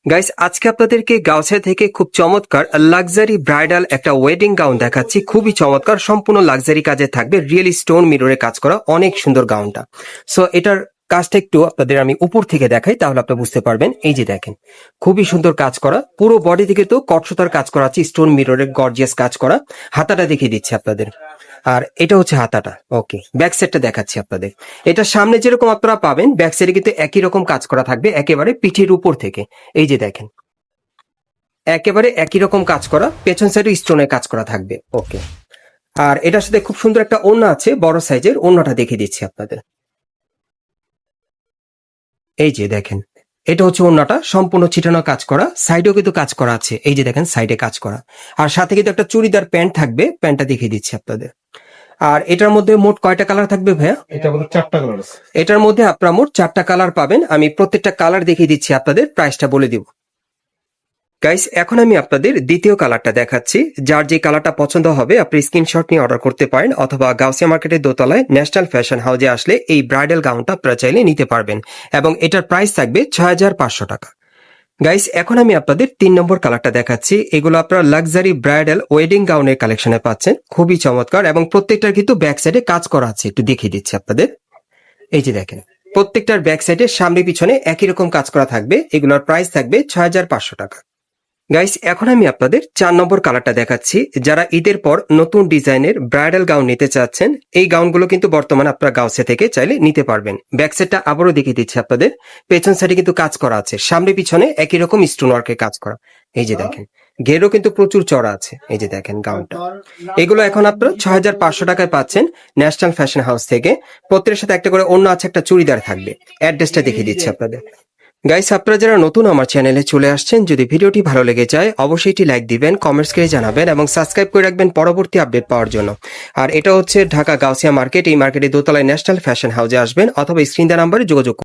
Guys, আজকে আপনাদেরকে গাউসিয়া থেকে খুব চমৎকার লাক্সারি ব্রাইডাল একটা ওয়েডিং গাউন দেখাচ্ছি। খুবই চমৎকার, সম্পূর্ণ লাক্সারি কাজে থাকবে, রিয়েল স্টোন মিররে কাজ করা, অনেক সুন্দর গাউনটা। সো এটার কাজটা একটু আপনাদের আমি উপর থেকে দেখাই, তাহলে আপনারা বুঝতে পারবেন। এই যে দেখেন, খুবই সুন্দর কাজ করা, পুরো বডি থেকে তো কটসুতার কাজ করা আছে, স্টোন মিররের গর্জিয়াস কাজ করা। হাতাটা দেখিয়ে দিচ্ছি আপনাদের, আর এটা হচ্ছে হাতাটা। ওকে, ব্যাক সাইডটা দেখাচ্ছি আপনাদের। এটা সামনে যেরকম আপনারা পাবেন, ব্যাক সাইডে কিন্তু একই রকম কাজ করা থাকবে, একেবারে পিঠের উপর থেকে। এই যে দেখেন, একেবারে একই রকম কাজ করা, পেছন সাইডে স্টোনের কাজ করা থাকবে। ওকে, আর এটার সাথে খুব সুন্দর একটা ওড়না আছে, বড় সাইজের ওড়নাটা দেখিয়ে দিচ্ছি আপনাদের। এই যে দেখেন, এটা হচ্ছে ওড়নাটা, সম্পূর্ণ ছিটানো কাজ করা, সাইডেও কিন্তু কাজ করা আছে। এই যে দেখেন, সাইডে কাজ করা, আর সাথে কিন্তু একটা চুড়িদার প্যান্ট থাকবে, প্যান্টটা দেখিয়ে দিচ্ছি আপনাদের। আর এটার মধ্যে মোট কয়টা কালার থাকবে ভাইয়া? এটা বলে 4টা কালার আছে। এটার মধ্যে আপনারা মোট 4টা কালার পাবেন। আমি প্রত্যেকটা কালার দেখিয়ে দিচ্ছি, আপনাদের প্রাইসটা বলে দিব। গাইস, এখন আমি আপনাদের দ্বিতীয় কালারটা দেখাচ্ছি। যার যে কালারটা পছন্দ হবে আপনি স্ক্রিনশট নিয়ে অর্ডার করতে পারেন, অথবা গাউসিয়া মার্কেটের দোতলায় ন্যাশনাল ফ্যাশন হাউসে আসলে এই ব্রাইডাল গাউনটা আপনারা চাইলে নিতে পারবেন, এবং এটার প্রাইস থাকবে 6500 টাকা। গাইস, এখন আমি আপনাদের 3 নম্বর কালারটা দেখাচ্ছি। এগুলো আপনারা লাক্সারি ব্রাইডাল ওয়েডিং গাউনের কালেকশনে পাচ্ছেন, খুবই চমৎকার, এবং প্রত্যেকটার কিন্তু ব্যাক সাইডে কাজ করা আছে, একটু দেখিয়ে দিচ্ছি আপনাদের। এই যে দেখেন, প্রত্যেকটার ব্যাক সাইডে সামনে পিছনে একই রকম কাজ করা থাকবে। এগুলোর প্রাইস থাকবে 6500 টাকা। গাইস, এখন আমি আপনাদের 4 নম্বর কালারটা দেখাচ্ছি। যারা ঈদের পর নতুন ডিজাইনের ব্রাইডাল গাউন নিতে চাচ্ছেন, এই গাউনগুলো কিন্তু বর্তমানে আপনারা গাউসিয়া থেকে চাইলে নিতে পারবেন। ব্যাক সাইডটা আবারও দেখিয়ে দিচ্ছি আপনাদের, পেছন সাইডে কিন্তু কাজ করা আছে, সামনে পিছনে একই রকম স্টোন ওয়ার্কের কাজ করা। এই যে দেখেন, ঘেরও কিন্তু প্রচুর চড়া আছে। এই যে দেখেন গাউনটা, এগুলো এখন আপনারা 6500 টাকায় পাচ্ছেন ন্যাশনাল ফ্যাশন হাউস থেকে। প্রত্যেকের সাথে একটা করে অন্য আছে, একটা চুড়িদার থাকবে। অ্যাড্রেসটা দেখিয়ে দিচ্ছি আপনাদের। গাইস, আপনারা যারা নতুন আমার চ্যানেলে চলে আসছেন, যদি ভিডিওটি ভালো লেগে যায় অবশ্যই একটি লাইক দিবেন, কমেন্টস করে জানাবেন, এবং সাবস্ক্রাইব করে রাখবেন পরবর্তী আপডেট পাওয়ার জন্য। আর এটা হচ্ছে ঢাকা গাউসিয়া মার্কেট, এই মার্কেটে দোতলায় ন্যাশনাল ফ্যাশন হাউসে আসবেন, অথবা স্ক্রিন দেওয়া নাম্বারে যোগাযোগ